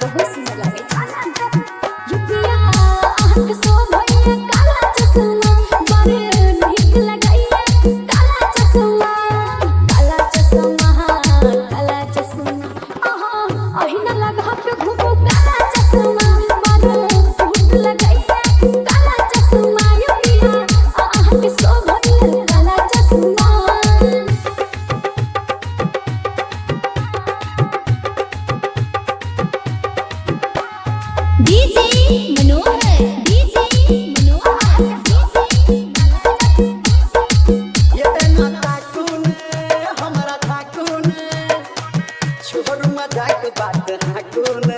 बहुत सुंदर लगे युपिया आंख सो भइया काला चश्मा बड़े नीक लगाइया काला चश्मा काला चश्मा काला चश्मा अहिना लगा के घूमो काला चश्मा बड़े सूट लगाइया काला चश्मा युपिया आंख सो भइया काला चश्मा डीजे मनोहर ये ना ताकुन हमरा ताकुन छोड़ मजाक बात हाकुन